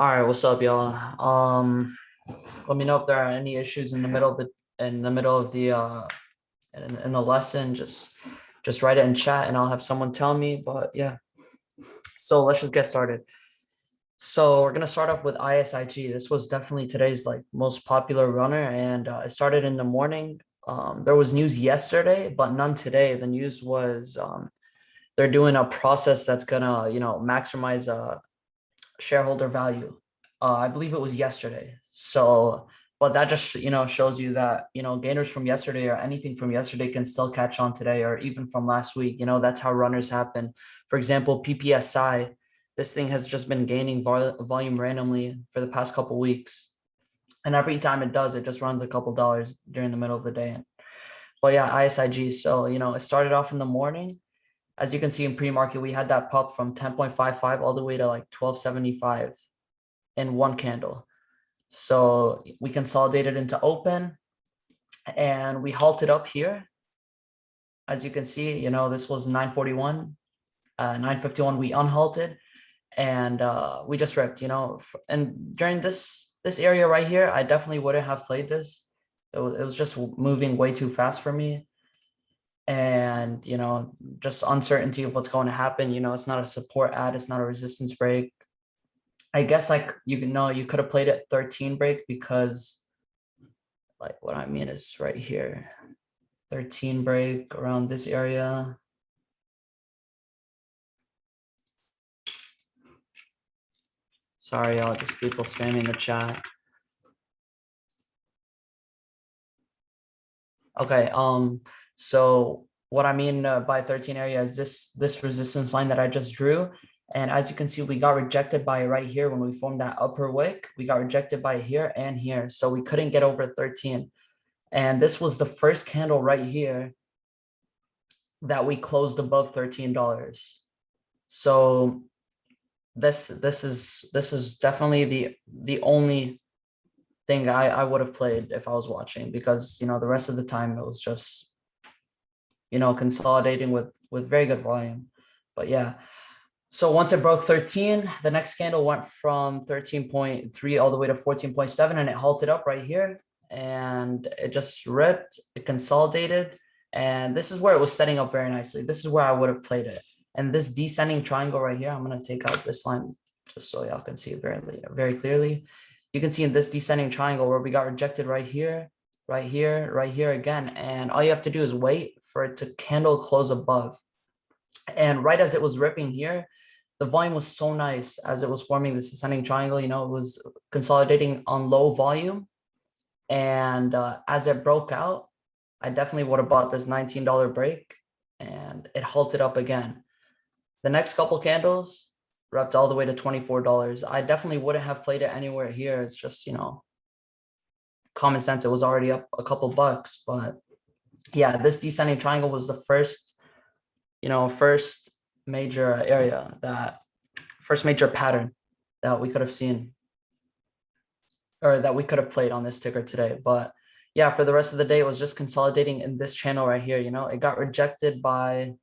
All right, what's up, y'all? Let me know if there are any issues in the middle of the in the lesson. Just write it in chat, and I'll have someone tell me. But yeah, so let's just get started. So we're gonna start off with ISIG. This was definitely today's like most popular runner, and it started in the morning. There was news yesterday, but none today. The news was they're doing a process that's gonna maximize shareholder value. I believe it was yesterday. So, but that just shows you that gainers from yesterday or anything from yesterday can still catch on today, or even from last week. That's how runners happen. For example, PPSI, this thing has just been gaining volume randomly for the past couple weeks, and every time it does, it just runs a couple dollars during the middle of the day. But yeah, ISIG. So it started off in the morning. As you can see in pre-market, we had that pop from 10.55 all the way to like 12.75 in one candle. So we consolidated into open and we halted up here. As you can see, this was 941, 951, we unhalted and we just ripped, and during this area right here, I definitely wouldn't have played this. It was just moving way too fast for me. And just uncertainty of what's going to happen. It's not a support ad, it's not a resistance break. I guess like you could have played it 13 break, because like what I mean is right here, 13 break around this area. Sorry, y'all, just people spamming the chat. Okay, so what I mean by 13 area is this resistance line that I just drew. And as you can see, we got rejected by it right here when we formed that upper wick. We got rejected by here and here. So we couldn't get over 13. And this was the first candle right here that we closed above $13. So this is definitely the only thing I would have played if I was watching, because the rest of the time it was just consolidating with very good volume. But yeah, so once it broke 13, the next candle went from 13.3 all the way to 14.7, and it halted up right here and it just ripped, it consolidated, and this is where it was setting up very nicely. This is where I would have played it. And this descending triangle right here, I'm going to take out this line just so y'all can see it very clearly. You can see in this descending triangle where we got rejected right here, right here, right here again. And all you have to do is wait for it to candle close above. And right as it was ripping here, the volume was so nice as it was forming this ascending triangle. It was consolidating on low volume. And as it broke out, I definitely would have bought this $19 break, and it halted up again. The next couple candles repped all the way to $24. I definitely wouldn't have played it anywhere here. It's just, common sense. It was already up a couple bucks. But yeah, this descending triangle was the first major area, first major pattern that we could have seen, or that we could have played on this ticker today. But yeah, for the rest of the day, it was just consolidating in this channel right here. It got rejected by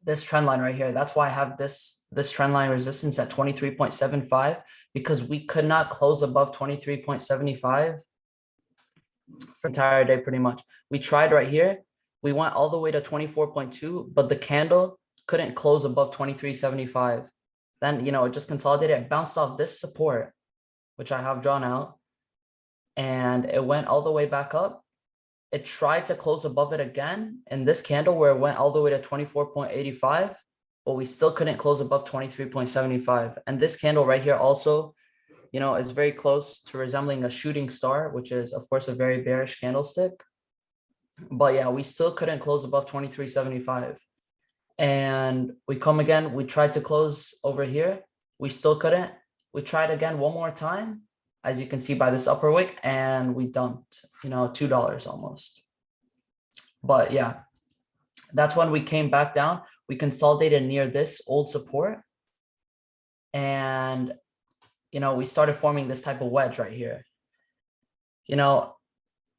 this trend line right here. That's why I have this trend line resistance at 23.75, because we could not close above 23.75 for the entire day pretty much. We tried right here. We went all the way to 24.2, but the candle couldn't close above 23.75. Then, it just consolidated and bounced off this support, which I have drawn out, and it went all the way back up. It tried to close above it again in this candle where it went all the way to 24.85, but we still couldn't close above 23.75. And this candle right here also, is very close to resembling a shooting star, which is of course a very bearish candlestick. But yeah, we still couldn't close above 23.75. And we come again, we tried to close over here. We still couldn't. We tried again one more time, as you can see by this upper wick, and we dumped, $2 almost. But yeah, that's when we came back down. We consolidated near this old support, and we started forming this type of wedge right here.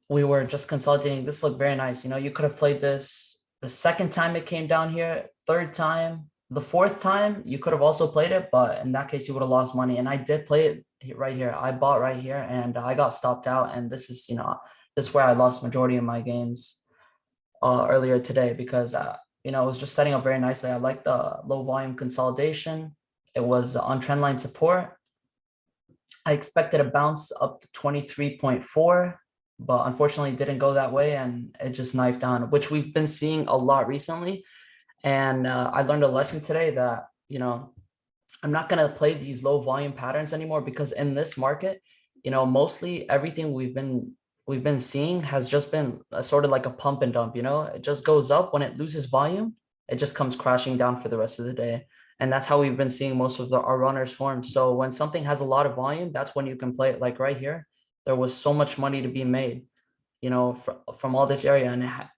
We were just consolidating. This looked very nice. You could have played this the second time it came down here, third time, The fourth time you could have also played it, but in that case you would have lost money. And I did play it right here. I bought right here and I got stopped out. And this is, this is where I lost majority of my gains earlier today because, it was just setting up very nicely. I like the low volume consolidation. It was on trend line support. I expected a bounce up to 23.4, but unfortunately it didn't go that way and it just knifed down, which we've been seeing a lot recently. And I learned a lesson today that, I'm not going to play these low volume patterns anymore because in this market, mostly everything we've been seeing has just been sort of like a pump and dump, it just goes up. When it loses volume, it just comes crashing down for the rest of the day. And that's how we've been seeing most of our runners form. So when something has a lot of volume, that's when you can play it. Like right here, there was so much money to be made, from all this area.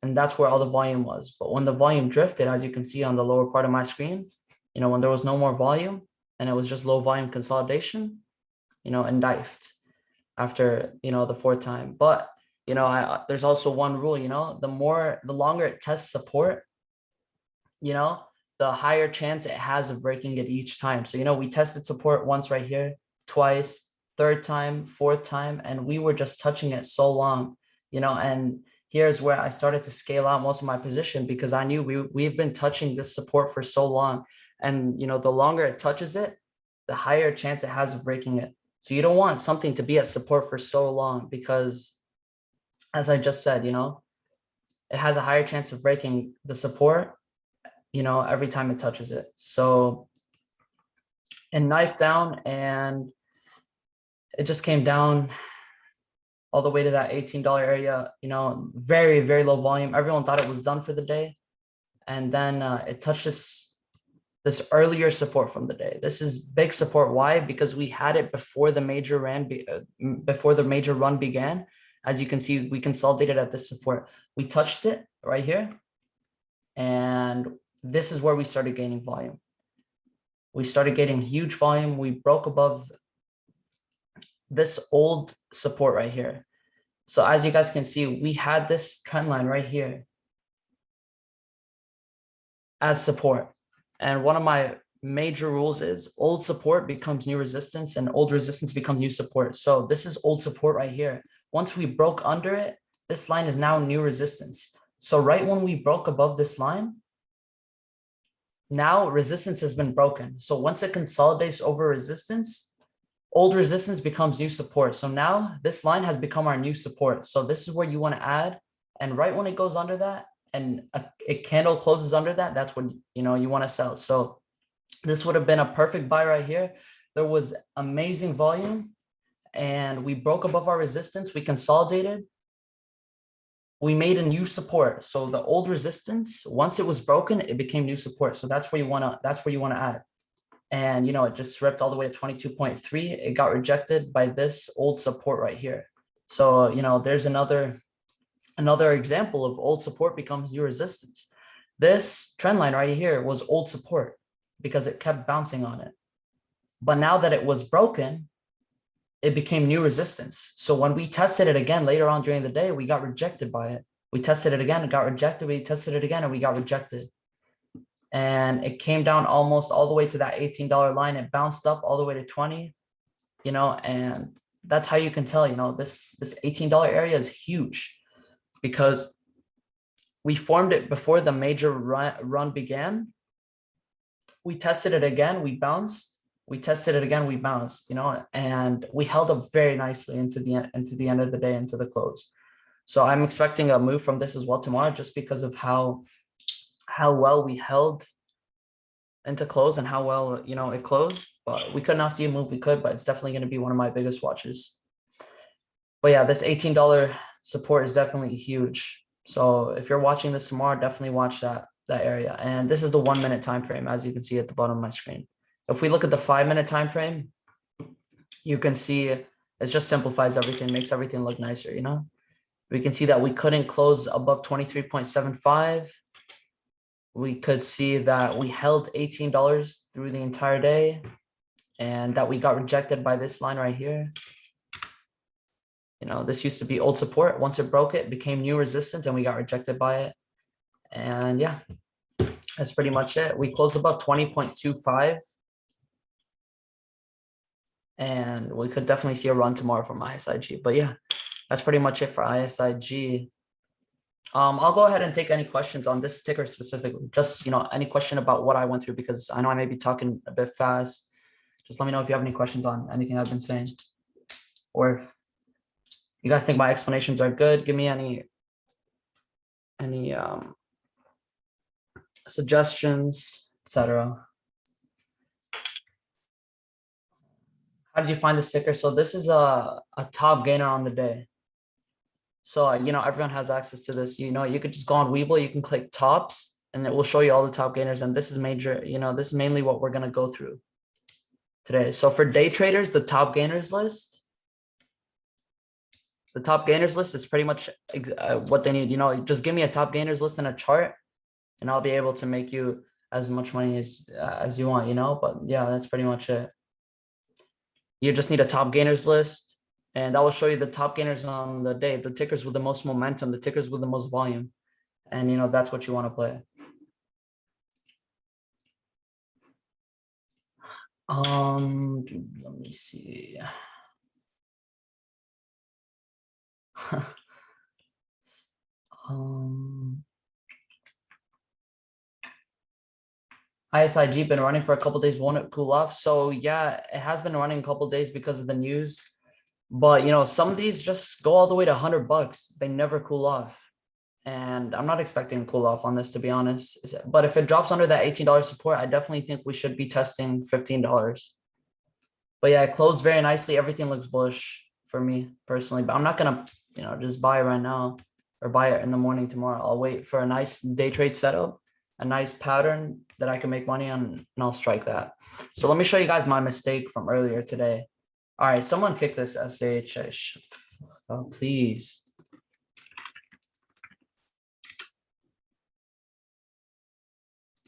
And that's where all the volume was. But when the volume drifted, as you can see on the lower part of my screen, when there was no more volume and it was just low volume consolidation, and knifed after, the fourth time. But, there's also one rule, the longer it tests support, the higher chance it has of breaking it each time. So, we tested support once right here, twice, third time, fourth time, and we were just touching it so long, and here's where I started to scale out most of my position because I knew we've been touching this support for so long. And, the longer it touches it, the higher chance it has of breaking it. So you don't want something to be at support for so long because, as I just said, it has a higher chance of breaking the support, every time it touches it. So it knifed down and it just came down all the way to that $18 area, very, very low volume. Everyone thought it was done for the day. And then it touched this earlier support from the day. This is big support. Why? Because we had it before the major run began. As you can see, we consolidated at this support. We touched it right here. And this is where we started gaining volume. We started getting huge volume. We broke above this old support right here. So as you guys can see, we had this trend line right here as support. And one of my major rules is old support becomes new resistance and old resistance becomes new support. So this is old support right here. Once we broke under it, this line is now new resistance. So right when we broke above this line, now resistance has been broken. So once it consolidates over resistance, old resistance becomes new support. So now this line has become our new support. So this is where you want to add. And right when it goes under that and a candle closes under that, that's when, you want to sell. So this would have been a perfect buy right here. There was amazing volume and we broke above our resistance. We consolidated. We made a new support. So the old resistance, once it was broken, it became new support. So that's where you want to add. And, it just ripped all the way to 22.3. It got rejected by this old support right here. So, there's another example of old support becomes new resistance. This trend line right here was old support because it kept bouncing on it. But now that it was broken, it became new resistance. So when we tested it again later on during the day, we got rejected by it. We tested it again, it got rejected. We tested it again and we got rejected. And it came down almost all the way to that $18 line. It bounced up all the way to 20, and that's how you can tell, this $18 area is huge because we formed it before the major run began. We tested it again, we bounced. We tested it again, we bounced, and we held up very nicely into the end of the day, into the close. So I'm expecting a move from this as well tomorrow, just because of how well we held into close and how well, it closed. But we could not see a move, but it's definitely going to be one of my biggest watches. But yeah, this $18 support is definitely huge. So if you're watching this tomorrow, definitely watch that area. And this is the 1 minute time frame, as you can see at the bottom of my screen. If we look at the 5 minute time frame, you can see it just simplifies everything, makes everything look nicer, We can see that we couldn't close above 23.75. We could see that we held $18 through the entire day and that we got rejected by this line right here. This used to be old support. Once it broke, it became new resistance and we got rejected by it. And yeah, That's pretty much it. We closed above 20.25. And we could definitely see a run tomorrow from ISIG. But yeah, that's pretty much it for ISIG. I'll go ahead and take any questions on this ticker specifically. Just, any question about what I went through, because I know I may be talking a bit fast. Just let me know if you have any questions on anything I've been saying. Or if you guys think my explanations are good, give me any suggestions, etc. How did you find the sticker? So this is a top gainer on the day. So, everyone has access to this. You could just go on Webull, you can click tops, and it will show you all the top gainers. And this is major, this is mainly what we're going to go through today. So for day traders, the top gainers list is pretty much what they need. Just give me a top gainers list and a chart, and I'll be able to make you as much money as you want, but yeah, that's pretty much it. You just need a top gainers list, and that will show you the top gainers on the day, the tickers with the most momentum, the tickers with the most volume. And that's what you want to play. Let me see. ISIG been running for a couple days, won't it cool off? So yeah, it has been running a couple days because of the news. But some of these just go all the way to $100. They never cool off. And I'm not expecting a cool off on this, to be honest. But if it drops under that $18 support, I definitely think we should be testing $15. But yeah, it closed very nicely. Everything looks bullish for me personally. But I'm not gonna, just buy right now or buy it in the morning tomorrow. I'll wait for a nice day trade setup, a nice pattern that I can make money on, and I'll strike that. So let me show you guys my mistake from earlier today. All right, someone kick this SH. Oh, please.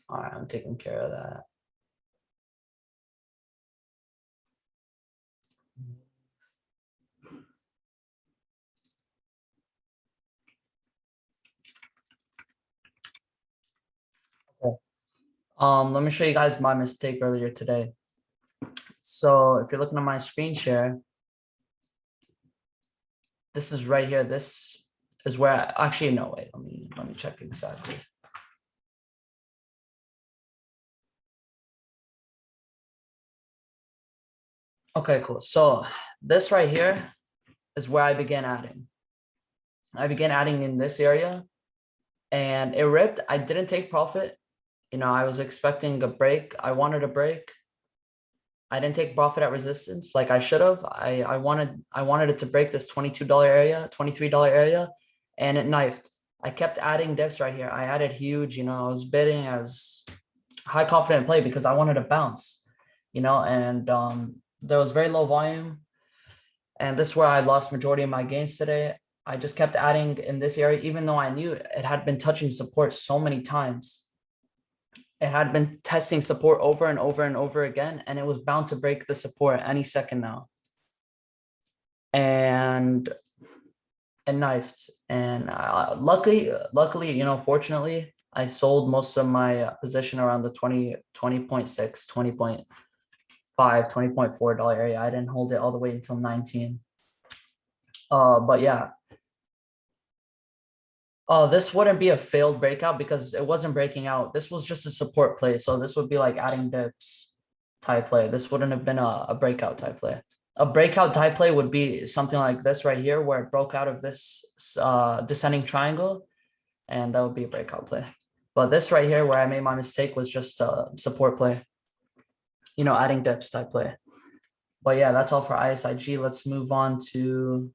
All right, I'm taking care of that. Okay. Let me show you guys my mistake earlier today. So if you're looking at my screen share, this is right here. This is where actually, no, wait, let me check exactly. Okay, cool. So this right here is where I began adding. I began adding in this area and it ripped. I didn't take profit. I was expecting a break. I wanted a break. I didn't take profit at resistance like I should have. I wanted it to break this $22 area, $23 area, and it knifed. I kept adding dips right here. I added huge, I was bidding. I was high confident play because I wanted to bounce, and there was very low volume. And this is where I lost majority of my gains today. I just kept adding in this area, even though I knew it had been touching support so many times. It had been testing support over and over and over again, and it was bound to break the support any second now. And it knifed. And luckily, fortunately, I sold most of my position around the 20.6, 20.5, $20.4 area. I didn't hold it all the way until 19. But yeah. This wouldn't be a failed breakout because it wasn't breaking out. This was just a support play. So this would be like adding dips type play. This wouldn't have been a breakout type play. A breakout type play would be something like this right here, where it broke out of this descending triangle, and that would be a breakout play. But this right here, where I made my mistake, was just a support play, adding dips type play. But yeah, that's all for ISIG. Let's move on to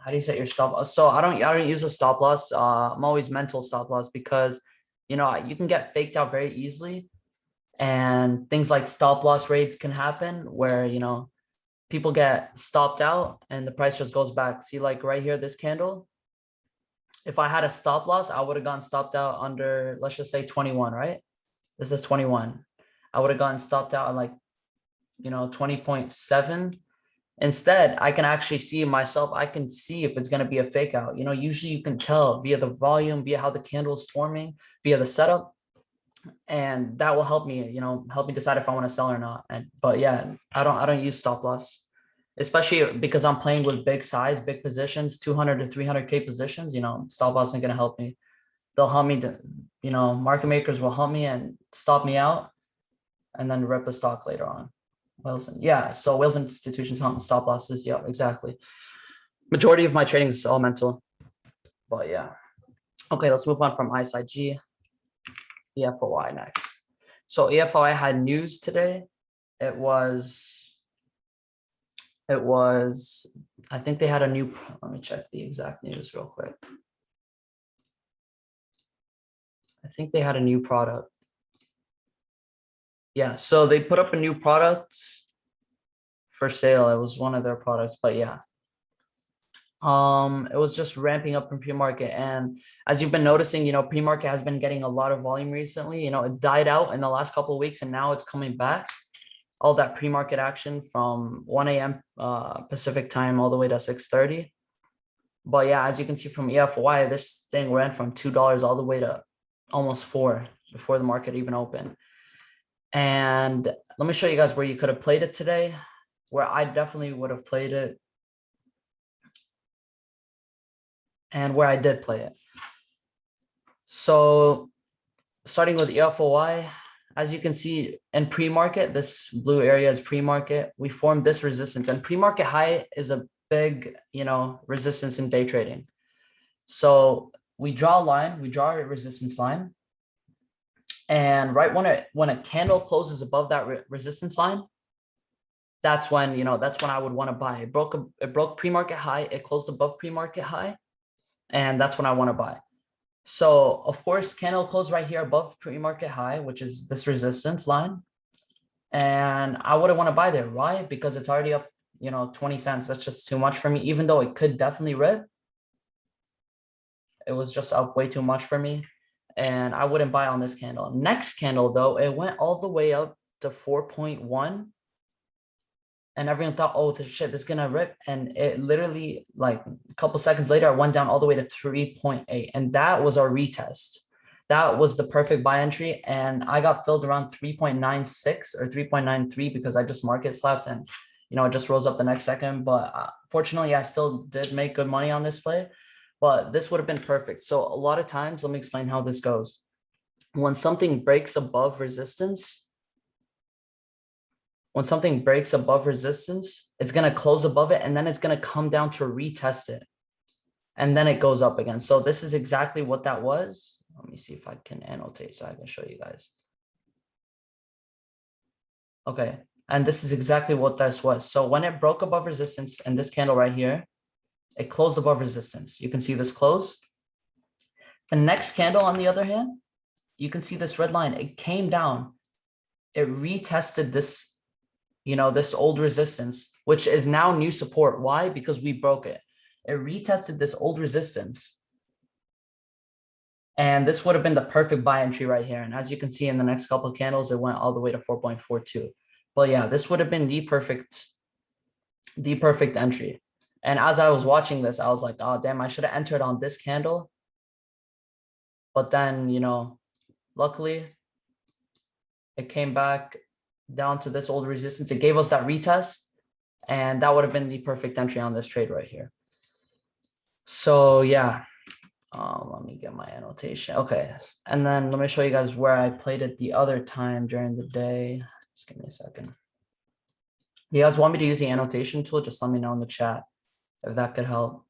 how do you set your stop loss? So I don't use a stop loss. I'm always mental stop loss because you can get faked out very easily, and things like stop loss raids can happen where people get stopped out and the price just goes back. See, like right here, this candle, if I had a stop loss, I would have gone stopped out under, let's just say 21, right? This is 21. I would have gotten stopped out at like 20.7. Instead, I can actually see myself. I can see if it's going to be a fake out. Usually you can tell via the volume, via how the candle is forming, via the setup. And that will help me, help me decide if I want to sell or not. But yeah, I don't use stop loss, especially because I'm playing with big size, big positions, 200 to 300K positions. Stop loss isn't going to help me. They'll help me to, market makers will help me and stop me out and then rip the stock later on. Yeah, so Wales institutions help stop losses. Yeah, exactly. Majority of my trading is all mental. But yeah. Okay, let's move on from ISIG. EFOI next. So EFOI had news today. It was, I think they had a new, let me check the exact news real quick. I think they had a new product. Yeah, so they put up a new product for sale. It was one of their products, but yeah. It was just ramping up in pre-market. And as you've been noticing, pre-market has been getting a lot of volume recently. It died out in the last couple of weeks and now it's coming back. All that pre-market action from 1 a.m. Pacific time all the way to 6:30. But yeah, as you can see from EFY, this thing ran from $2 all the way to almost $4 before the market even opened. And let me show you guys where you could have played it today, where I definitely would have played it, and where I did play it. So starting with EFOI, as you can see in pre-market, this blue area is pre-market. We formed this resistance, and pre-market high is a big, resistance in day trading. So we draw a line, we draw a resistance line. And right when a candle closes above that resistance line, that's when, that's when I would want to buy. It broke pre-market high, it closed above pre-market high, and that's when I want to buy. So of course, candle closed right here above pre-market high, which is this resistance line. And I wouldn't want to buy there. Why? Because it's already up, 20 cents. That's just too much for me, even though it could definitely rip. It was just up way too much for me. And I wouldn't buy on this candle. Next candle, though, it went all the way up to 4.1. And everyone thought, oh, shit, this is going to rip. And it literally, like a couple seconds later, it went down all the way to 3.8. And that was our retest. That was the perfect buy entry. And I got filled around 3.96 or 3.93 because I just market slapped and, it just rose up the next second. But fortunately, I still did make good money on this play. But this would have been perfect. So a lot of times, let me explain how this goes. When something breaks above resistance, it's going to close above it, and then it's going to come down to retest it. And then it goes up again. So this is exactly what that was. Let me see if I can annotate so I can show you guys. Okay. And this is exactly what this was. So when it broke above resistance and this candle right here, it closed above resistance. You can see this close. The next candle, on the other hand, you can see this red line. It came down. It retested this, this old resistance, which is now new support. Why? Because we broke it. It retested this old resistance. And this would have been the perfect buy entry right here. And as you can see in the next couple of candles, it went all the way to 4.42. But yeah, this would have been the perfect entry. And as I was watching this, I was like, oh, damn, I should have entered on this candle. But then, luckily, it came back down to this old resistance. It gave us that retest. And that would have been the perfect entry on this trade right here. So, yeah. Let me get my annotation. Okay. And then let me show you guys where I played it the other time during the day. Just give me a second. You guys want me to use the annotation tool? Just let me know in the chat if that could help.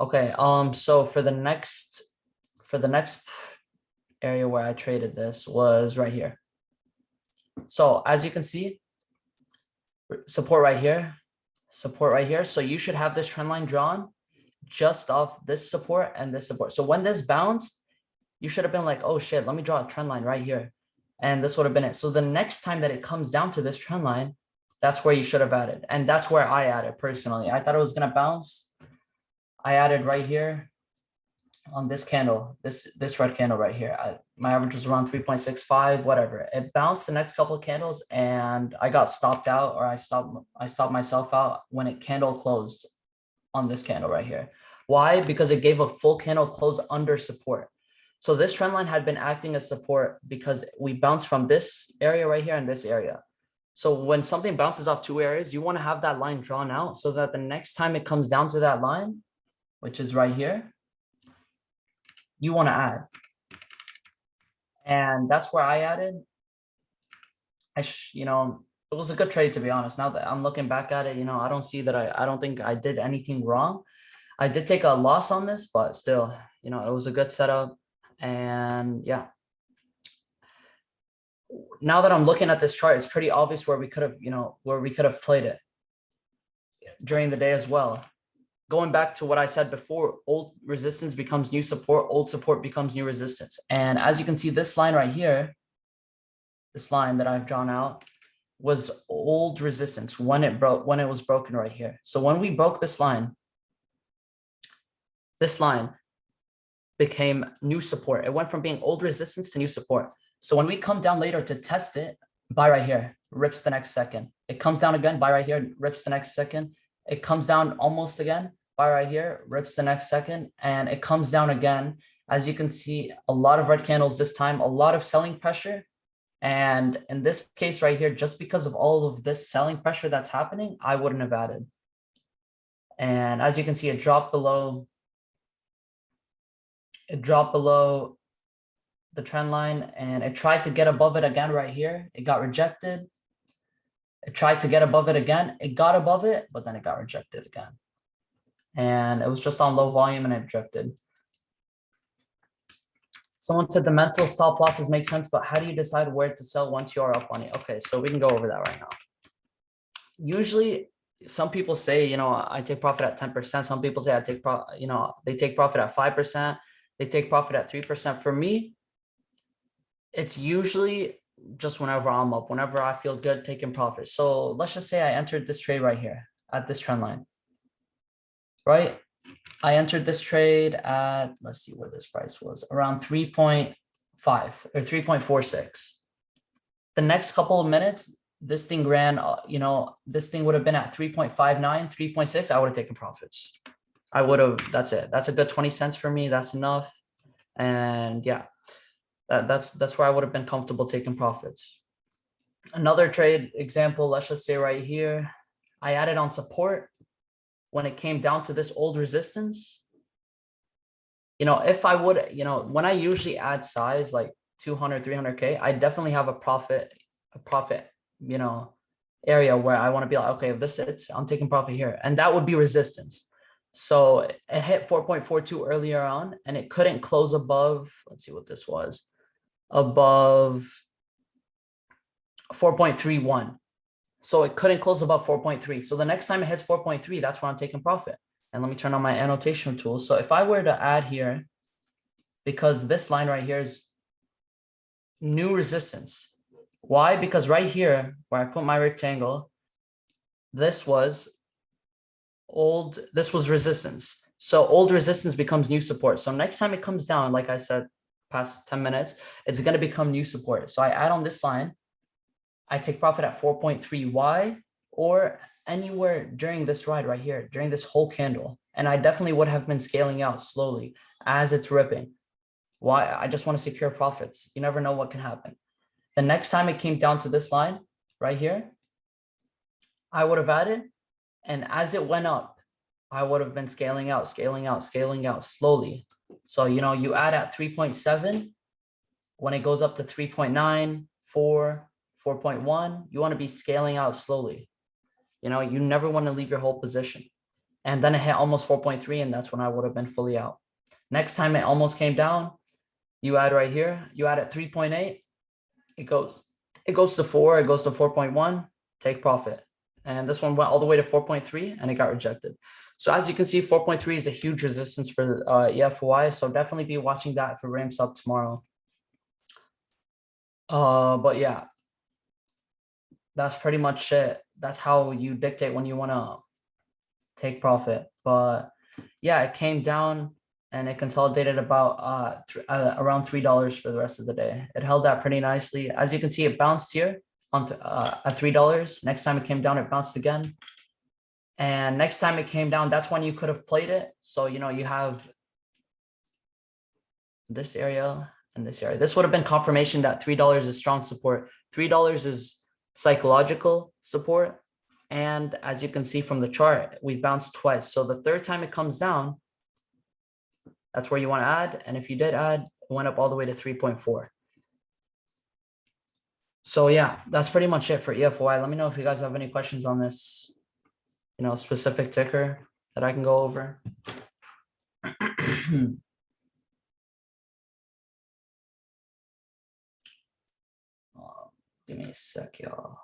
Okay, so for the next area where I traded this was right here. So as you can see, support right here. So you should have this trend line drawn just off this support and this support. So when this bounced, you should have been like, oh shit, let me draw a trend line right here. And this would have been it. So the next time that it comes down to this trend line, that's where you should have added. And that's where I added personally. I thought it was going to bounce. I added right here on this candle, this red candle right here. My average was around 3.65, whatever. It bounced the next couple of candles and I got stopped out, or I stopped myself out when it candle closed on this candle right here. Why? Because it gave a full candle close under support. So this trend line had been acting as support because we bounced from this area right here and this area. So when something bounces off two areas, you want to have that line drawn out so that the next time it comes down to that line, which is right here, you want to add. And that's where I added. It was a good trade, to be honest. Now that I'm looking back at it, I don't see that I don't think I did anything wrong. I did take a loss on this, but still, it was a good setup. And yeah, now that I'm looking at this chart, it's pretty obvious where we could have played it during the day as well. Going back to what I said before, old resistance becomes new support, old support becomes new resistance. And as you can see, this line right here, this line that I've drawn out, was old resistance when it was broken right here. So when we broke this line became new support. It went from being old resistance to new support. So when we come down later to test it, buy right here, rips the next second. It comes down again, buy right here, rips the next second. It comes down almost again, buy right here, rips the next second, and it comes down again. As you can see, a lot of red candles this time, a lot of selling pressure. And in this case right here, just because of all of this selling pressure that's happening, I wouldn't have added. And as you can see, it dropped below the trend line, and it tried to get above it again right here. It got rejected. It tried to get above it again. It got above it, but then it got rejected again. And it was just on low volume and it drifted. Someone said the mental stop losses make sense, but how do you decide where to sell once you are up on it? Okay, so we can go over that right now. Usually, some people say, I take profit at 10%. Some people say they take profit at 5%. They take profit at 3%. For me, it's usually just whenever I'm up, whenever I feel good taking profit. So let's just say I entered this trade right here at this trend line, right? I entered this trade at, let's see where this price was, around 3.5 or 3.46. The next couple of minutes, this thing ran, this thing would have been at 3.59, 3.6. I would have taken profits. I would have, that's it. That's a good 20 cents for me. That's enough. And yeah, that's where I would have been comfortable taking profits. Another trade example, let's just say right here, I added on support when it came down to this old resistance. If I would, when I usually add size like 200, 300K, I definitely have a profit, area where I want to be like, okay, if this hits, I'm taking profit here. And that would be resistance. So it hit 4.42 earlier on and it couldn't close above, let's see what this was, above 4.31. So it couldn't close above 4.3. So the next time it hits 4.3, that's where I'm taking profit. And let me turn on my annotation tool. So if I were to add here, because this line right here is new resistance. Why? Because right here, where I put my rectangle, this was resistance. So old resistance becomes new support. So next time it comes down, like I said, past 10 minutes, it's going to become new support. So I add on this line, I take profit at 4.3. Why? Or anywhere during this ride right here, during this whole candle. And I definitely would have been scaling out slowly as it's ripping. Why? I just want to secure profits. You never know what can happen. The next time it came down to this line right here, I would have added. And as it went up, I would have been scaling out slowly. So, you add at 3.7, when it goes up to 3.9, 4, 4.1, you want to be scaling out slowly. You never want to leave your whole position. And then it hit almost 4.3, and that's when I would have been fully out. Next time it almost came down, you add right here, you add at 3.8, it goes to 4, it goes to 4.1, take profit. And this one went all the way to 4.3 and it got rejected. So as you can see, 4.3 is a huge resistance for EFY. So definitely be watching that if it ramps up tomorrow. But yeah, that's pretty much it. That's how you dictate when you want to take profit. But yeah, it came down and it consolidated about around $3 for the rest of the day. It held that pretty nicely. As you can see, it bounced here on at $3. Next time it came down, it bounced again. And next time it came down, that's when you could have played it. So, you know, you have this area and this area. This would have been confirmation that $3 is strong support. $3 is psychological support. And as you can see from the chart, we bounced twice. So the third time it comes down, that's where you want to add. And if you did add, it went up all the way to 3.4. So yeah, that's pretty much it for EFOI. Let me know if you guys have any questions on this, you know, specific ticker that I can go over. Give me a sec, y'all.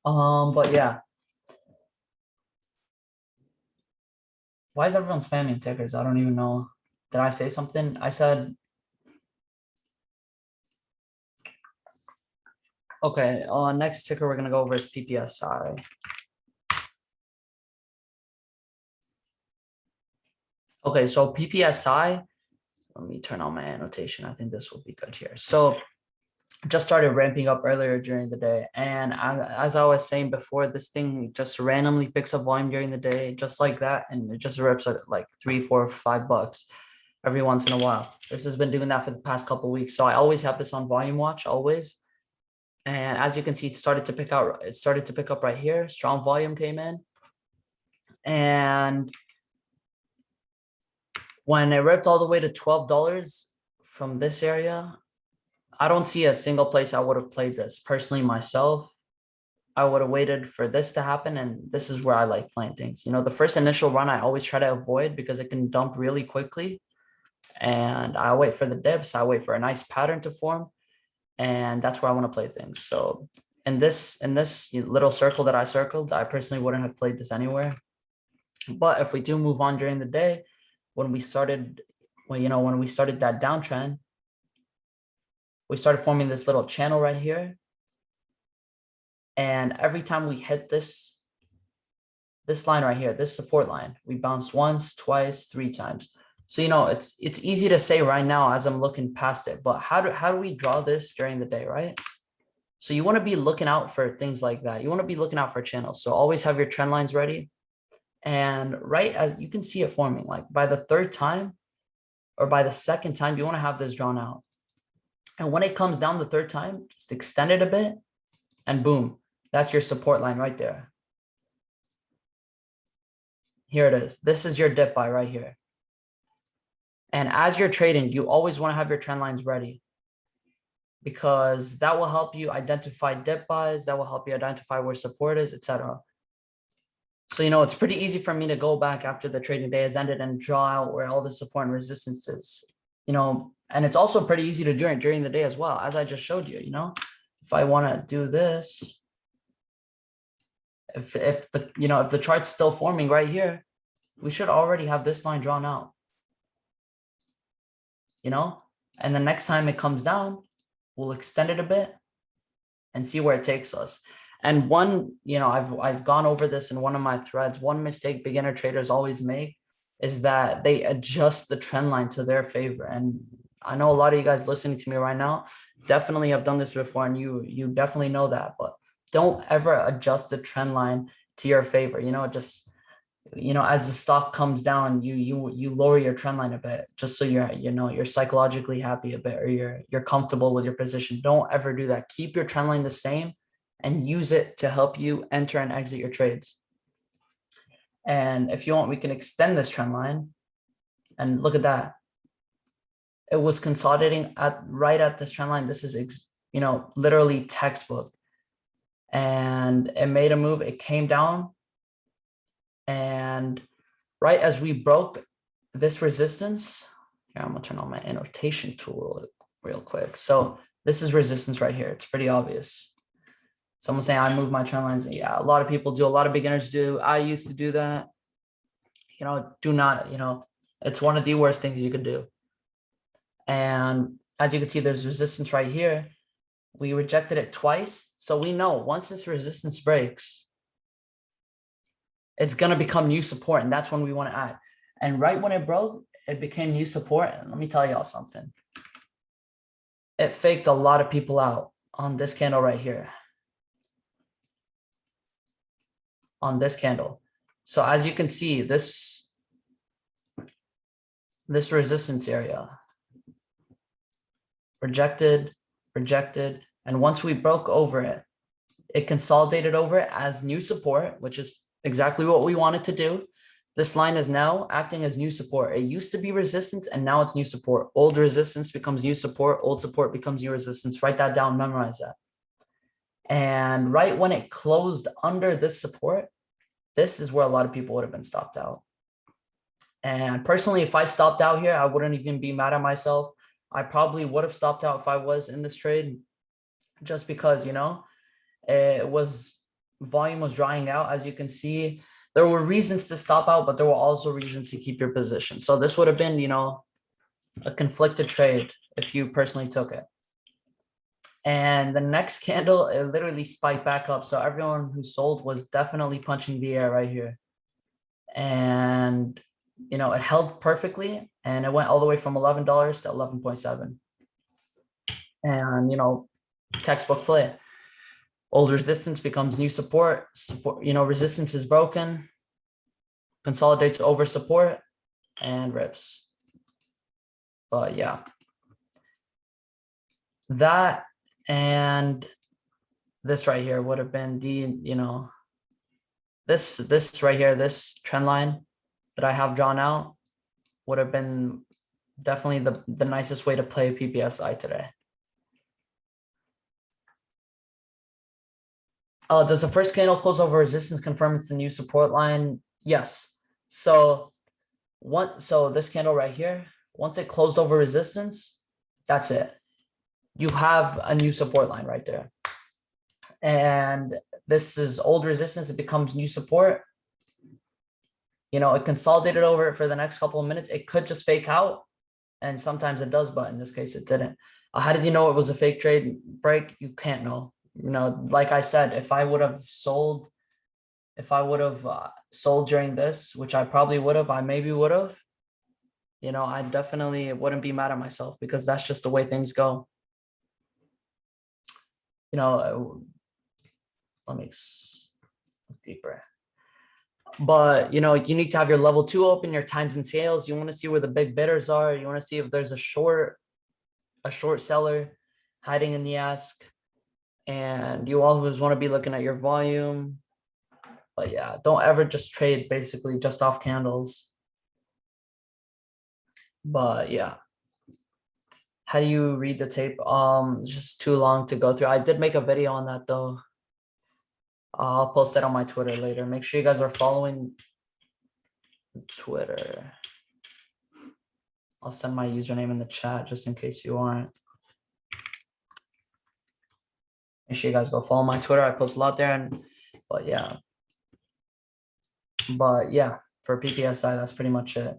But yeah. Why is everyone spamming tickers? I don't even know. Did I say something? I said, okay, next ticker we're gonna go over is PPSI. Okay, so PPSI, let me turn on my annotation. I think this will be good here. So just started ramping up earlier during the day. And as I was saying before, this thing just randomly picks up volume during the day, just like that. And it just rips at like $3, $4, $5 every once in a while. This has been doing that for the past couple of weeks. So I always have this on volume watch, always. And as you can see, it started to pick up right here. Strong volume came in. And when it ripped all the way to $12 from this area, I don't see a single place I would have played this. Personally, myself, I would have waited for this to happen. And this is where I like playing things. You know, the first initial run, I always try to avoid because it can dump really quickly. And I wait for the dips. I wait for a nice pattern to form. And that's where I want to play things. So in this little circle that I circled, I personally wouldn't have played this anywhere. But if we do move on during the day, when we started that downtrend, we started forming this little channel right here. And every time we hit this line right here, this support line, we bounced once, twice, 3 times. So, you know, it's easy to say right now as I'm looking past it, but how do we draw this during the day, right? So you want to be looking out for things like that. You want to be looking out for channels. So always have your trend lines ready. And right as you can see it forming, like by the third time or by the second time, you want to have this drawn out. And when it comes down the third time, just extend it a bit and boom, that's your support line right there. Here it is. This is your dip buy right here. And as you're trading, you always want to have your trend lines ready because that will help you identify dip buys. That will help you identify where support is, etc. So, you know, it's pretty easy for me to go back after the trading day has ended and draw out where all the support and resistance is, you know, and it's also pretty easy to do during the day as well, as I just showed you, you know, if I want to do this, if the chart's still forming right here, we should already have this line drawn out, you know, and the next time it comes down, we'll extend it a bit and see where it takes us. And one, you know, I've gone over this in one of my threads. One mistake beginner traders always make is that they adjust the trend line to their favor. And I know a lot of you guys listening to me right now definitely have done this before, and you definitely know that. But don't ever adjust the trend line to your favor. You know, just, you know, as the stock comes down, you lower your trend line a bit, just so you're psychologically happy a bit, or you're comfortable with your position. Don't ever do that. Keep your trend line the same and use it to help you enter and exit your trades. And if you want, we can extend this trend line, and look at that. It was consolidating right at this trend line. This is, you know, literally textbook. And it made a move. It came down. And right as we broke this resistance, here, I'm gonna turn on my annotation tool real quick. So this is resistance right here. It's pretty obvious. Someone saying I move my trend lines. Yeah, a lot of people do. A lot of beginners do. I used to do that. Do not, it's one of the worst things you could do. And as you can see, there's resistance right here. We rejected it twice. So we know once this resistance breaks, it's going to become new support. And that's when we want to add. And right when it broke, it became new support. And let me tell y'all something. It faked a lot of people out on this candle right here. On this candle. So as you can see, this resistance area, rejected, and once we broke over it, it consolidated over it as new support, which is exactly what we wanted to do. This line is now acting as new support. It used to be resistance, and now it's new support. Old resistance becomes new support. Old support becomes new resistance. Write that down, memorize that. And right when it closed under this support, this is where a lot of people would have been stopped out. And personally, if I stopped out here, I wouldn't even be mad at myself. I probably would have stopped out if I was in this trade, just because, volume was drying out. As you can see, there were reasons to stop out, but there were also reasons to keep your position. So this would have been, a conflicted trade if you personally took it. And the next candle, it literally spiked back up. So everyone who sold was definitely punching the air right here. And, it held perfectly, and it went all the way from $11 to 11.7. And, textbook play. Old resistance becomes new support. Resistance is broken, consolidates over support, and rips. But yeah, that and this right here would have been this right here, this trend line that I have drawn out would have been definitely the nicest way to play PPSI today. Does the first candle close over resistance confirm it's the new support line? Yes. So this candle right here, once it closed over resistance, that's it. You have a new support line right there. And this is old resistance. It becomes new support. It consolidated over it for the next couple of minutes. It could just fake out. And sometimes it does, but in this case, it didn't. How did you know it was a fake trade break? You can't know. Like I said, if I would have sold during this, which I probably would have, I maybe would have, I definitely wouldn't be mad at myself, because that's just the way things go. Let me look deeper. But, you need to have your level 2 open, your times and sales. You want to see where the big bidders are. You want to see if there's a short seller hiding in the ask. And you always want to be looking at your volume. But yeah, don't ever just trade basically just off candles. But yeah. How do you read the tape? It's just too long to go through. I did make a video on that though. I'll post that on my Twitter later. Make sure you guys are following Twitter. I'll send my username in the chat just in case you aren't. Make sure you guys go follow my Twitter. I post a lot there. But yeah, for PPSI, that's pretty much it.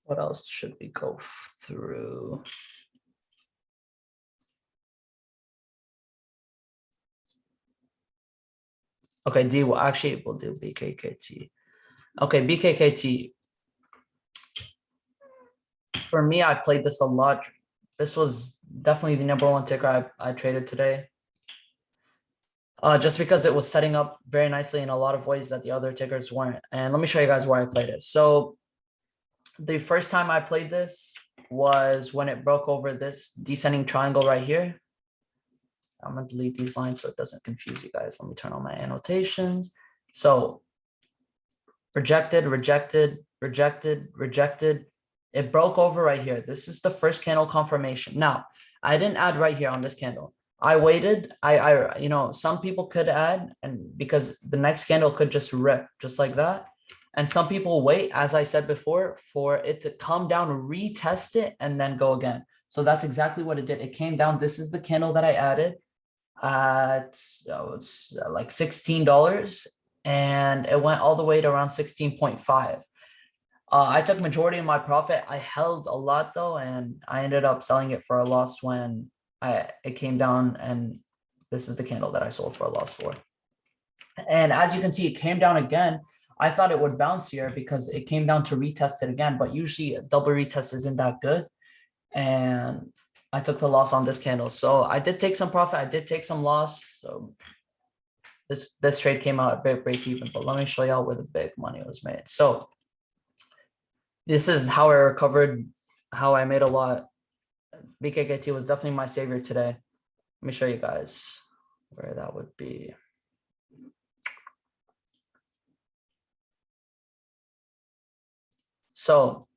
What else should we go through? Okay, actually we'll do BKKT. Okay, BKKT. For me, I played this a lot. This was definitely the #1 ticker I traded today. Just because it was setting up very nicely in a lot of ways that the other tickers weren't. And let me show you guys where I played it. So the first time I played this was when it broke over this descending triangle right here. I'm going to delete these lines so it doesn't confuse you guys. Let me turn on my annotations. So rejected, rejected, rejected, rejected. It broke over right here. This is the first candle confirmation. Now, I didn't add right here on this candle. I waited. Some people could add, and because the next candle could just rip just like that. And some people wait, as I said before, for it to come down, retest it, and then go again. So that's exactly what it did. It came down. This is the candle that I added at it's like $16, and it went all the way to around 16.5. I took majority of my profit. I held a lot though, and I ended up selling it for a loss when it came down, and this is the candle that I sold for a loss for. And as you can see, it came down again. I thought it would bounce here because it came down to retest it again, but usually a double retest isn't that good. And I took the loss on this candle. So I did take some profit. I did take some loss. So this trade came out a bit break even, but let me show y'all where the big money was made. So this is how I recovered, how I made a lot. BKKT was definitely my savior today. Let me show you guys where that would be. So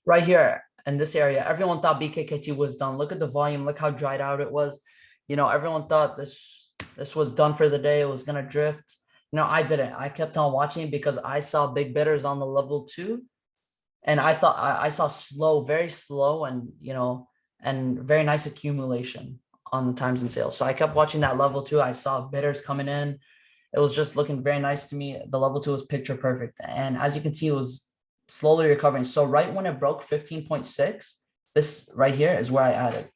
right here in this area, everyone thought BKKT was done. Look at the volume. Look how dried out it was. You know, everyone thought this was done for the day. It was going to drift. You know, I didn't. I kept on watching because I saw big bidders on the level 2. And I thought I saw slow, very slow, and, you know, and very nice accumulation on the times and sales. So I kept watching that level 2. I saw bidders coming in. It was just looking very nice to me. The level 2 was picture perfect. And as you can see, it was slowly recovering. So right when it broke 15.6, this right here is where I added.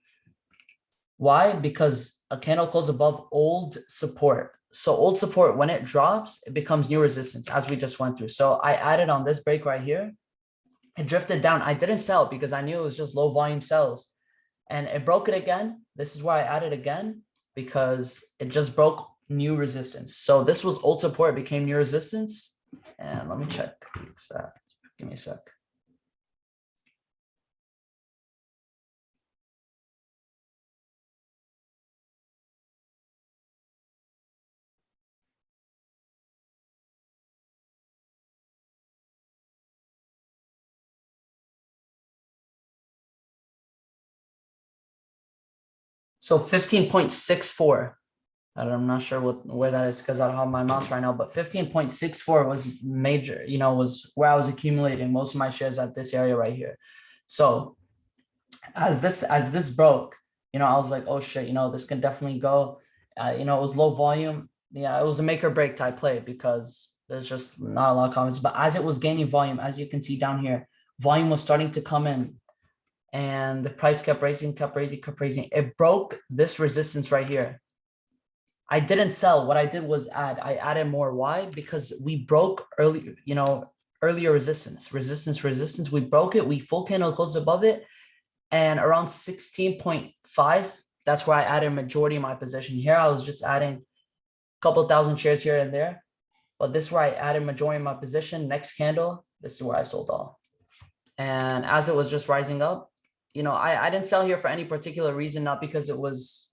Why? Because a candle closed above old support. So old support, when it drops, it becomes new resistance, as we just went through. So I added on this break right here. It drifted down. I didn't sell because I knew it was just low volume sells. And it broke it again. This is why I added again, because it just broke new resistance. So this was old support, it became new resistance. And let me check the exact. Give me a sec. So 15.64. I'm not sure where that is because I don't have my mouse right now, but 15.64 was major, you know, was where I was accumulating most of my shares at this area right here. So as this broke, you know, I was like, oh shit, you know, this can definitely go. You know, it was low volume. Yeah, it was a make or break type play because there's just not a lot of comments. But as it was gaining volume, as you can see down here, volume was starting to come in, and the price kept raising, kept raising, kept raising. It broke this resistance right here. I didn't sell. What I did was I added more. Why? Because we broke early, you know, earlier resistance. We broke it. We full candle closed above it. And around 16.5, that's where I added majority of my position. Here, I was just adding a couple thousand shares here and there. But this is where I added majority of my position. Next candle, this is where I sold all. And as it was just rising up, you know, I didn't sell here for any particular reason, not because there was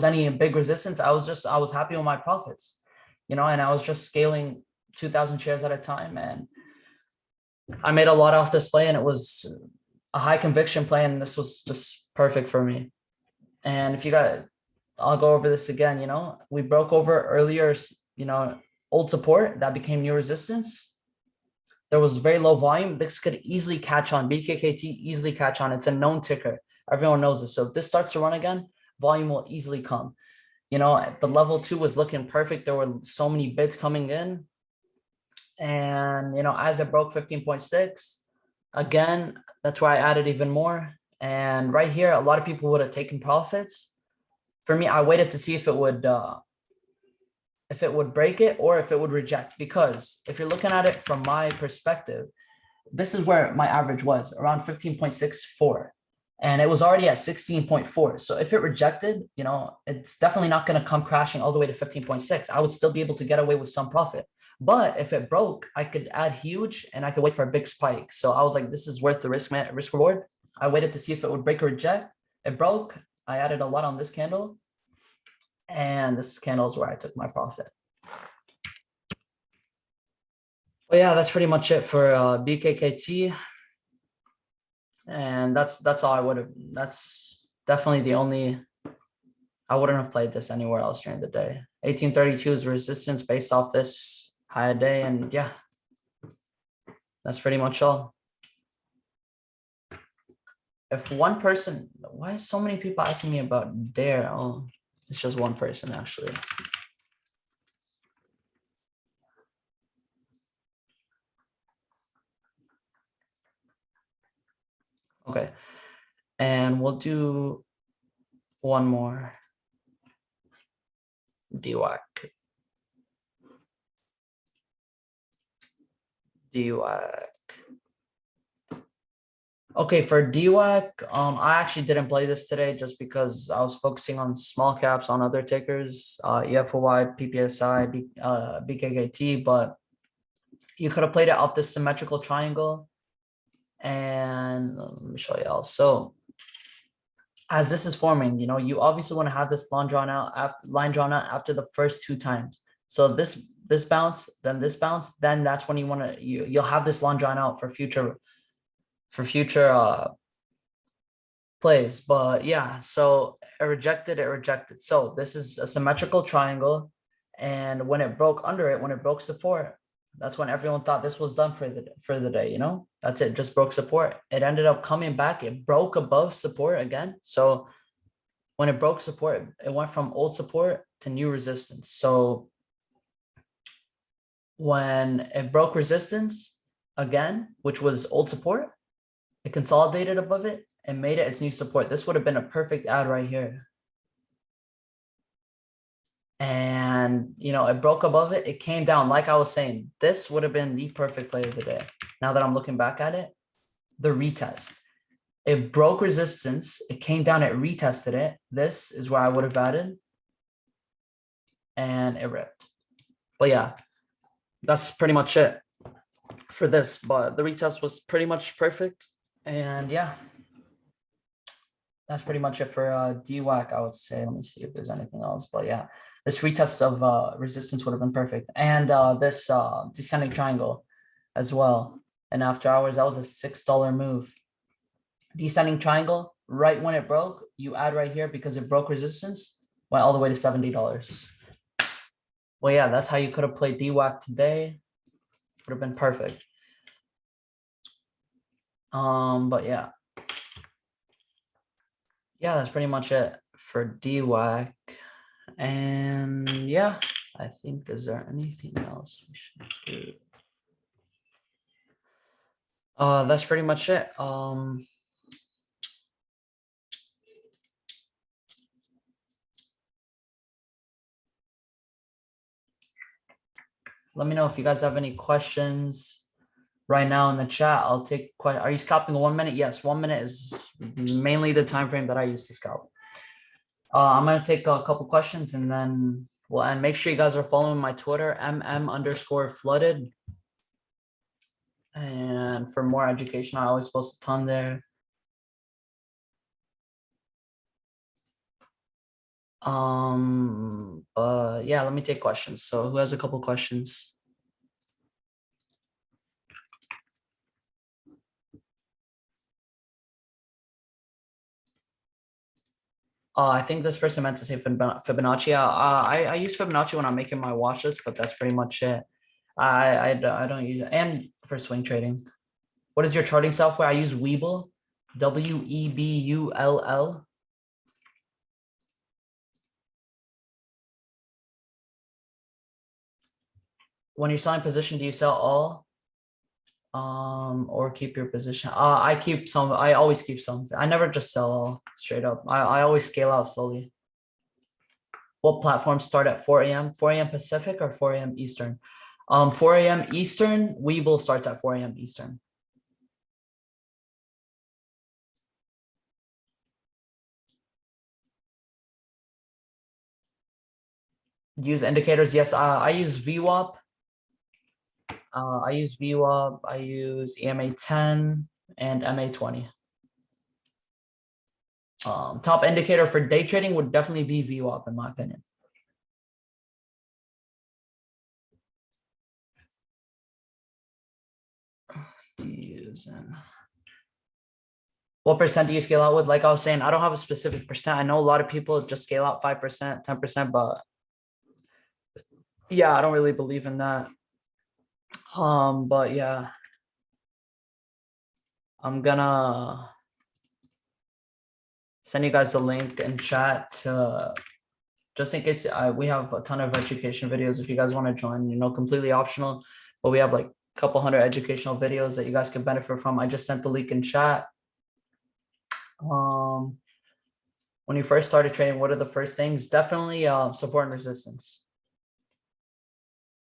any big resistance. I was happy with my profits, you know, and I was just scaling 2,000 shares at a time. And I made a lot off this play, and it was a high conviction play, and this was just perfect for me. And if you got, I'll go over this again, you know, we broke over earlier, you know, old support that became new resistance. There was very low volume. This could easily catch on. BKKT easily catch on. It's a known ticker. Everyone knows this. So if this starts to run again, volume will easily come. You know, the level 2 was looking perfect. There were so many bids coming in. And, you know, as it broke 15.6, again, that's where I added even more. And right here, a lot of people would have taken profits. For me, I waited to see if it would break it or if it would reject. Because if you're looking at it from my perspective, this is where my average was, around 15.64. And it was already at 16.4. So if it rejected, you know, it's definitely not going to come crashing all the way to 15.6. I would still be able to get away with some profit. But if it broke, I could add huge and I could wait for a big spike. So I was like, this is worth the risk reward. I waited to see if it would break or reject. It broke. I added a lot on this candle. And this candle is where I took my profit. But yeah, that's pretty much it for BKKT. And that's all I would have. That's definitely the only. I wouldn't have played this anywhere else during the day. 1832 is resistance based off this high day, and yeah, that's pretty much all. if one person, why is so many people asking me about dare? Oh, it's just one person actually. Okay, and we'll do one more. DWACK. DWACK. Okay, for DWACK, I actually didn't play this today just because I was focusing on small caps on other tickers, EFOY, PPSI, BKKT, but you could have played it off this symmetrical triangle. And let me show you all. So as this is forming, you know, you obviously want to have this line drawn out after the first 2 times. So this bounce, then this bounce, then that's when you want to you'll have this line drawn out for future plays. But yeah, so it rejected. So this is a symmetrical triangle, and when it broke under it, when it broke support, that's when everyone thought this was done for the day. You know, that's it, just broke support. It ended up coming back, it broke above support again. So when it broke support, it went from old support to new resistance. So when it broke resistance again, which was old support, it consolidated above it and made it its new support. This would have been a perfect ad right here. And, you know, it broke above it. It came down. Like I was saying, this would have been the perfect play of the day. Now that I'm looking back at it, the retest. It broke resistance. It came down. It retested it. This is where I would have added. And it ripped. But yeah, that's pretty much it for this. But the retest was pretty much perfect. And yeah, that's pretty much it for DWACK, I would say. Let me see if there's anything else. But yeah, this retest of resistance would have been perfect. And this descending triangle as well. And after hours, that was a $6 move. Descending triangle, right when it broke, you add right here because it broke resistance, went all the way to $70. Well, yeah, that's how you could have played DWACK today. Would have been perfect. But yeah. Yeah, that's pretty much it for DWACK. And yeah, I think, is there anything else we should do? That's pretty much it. Let me know if you guys have any questions right now in the chat. I'll take questions. Are you scalping 1 minute? Yes, 1 minute is mainly the time frame that I use to scalp. I'm gonna take a couple questions and then we'll end. Make sure you guys are following my Twitter, mm_flooded. And for more education, I always post a ton there. Yeah, let me take questions. So who has a couple questions? I think this person meant to say Fibonacci. I use Fibonacci when I'm making my watch list, but that's pretty much it. I don't use it. And for swing trading. What is your charting software? I use Webull, Webull. When you're selling position, do you sell all? Or keep your position? I keep some. I always keep some. I never just sell all straight up. I always scale out slowly. What platforms start at 4 a.m.? 4 a.m. Pacific or 4 a.m. Eastern? 4 a.m. Eastern, Webull starts at 4 a.m. Eastern. Use indicators? Yes, I use VWAP. I use VWAP. I use EMA 10 and MA 20. Top indicator for day trading would definitely be VWAP in my opinion. What percent do you scale out with? Like I was saying, I don't have a specific percent. I know a lot of people just scale out 5%, 10%, but yeah, I don't really believe in that. But yeah, I'm gonna send you guys the link in chat to, just in case we have a ton of education videos if you guys want to join, completely optional, but we have like a couple hundred educational videos that you guys can benefit from. I just sent the link in chat. When you first started trading, what are the first things? Definitely support and resistance.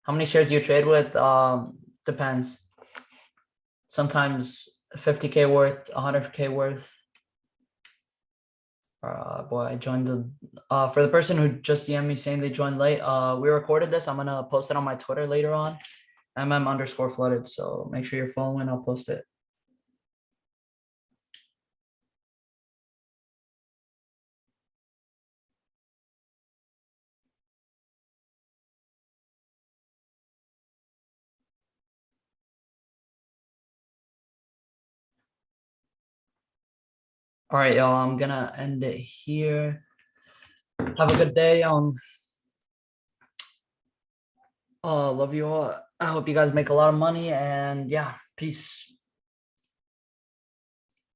How many shares you trade with? Depends. Sometimes 50K worth, 100K worth. Boy, I joined for the person who just DM'd me saying they joined late, we recorded this. I'm gonna post it on my Twitter later on, mm_flooded. So make sure you're following, I'll post it. All right, y'all, I'm gonna end it here. Have a good day. Love you all. I hope you guys make a lot of money, and yeah, peace.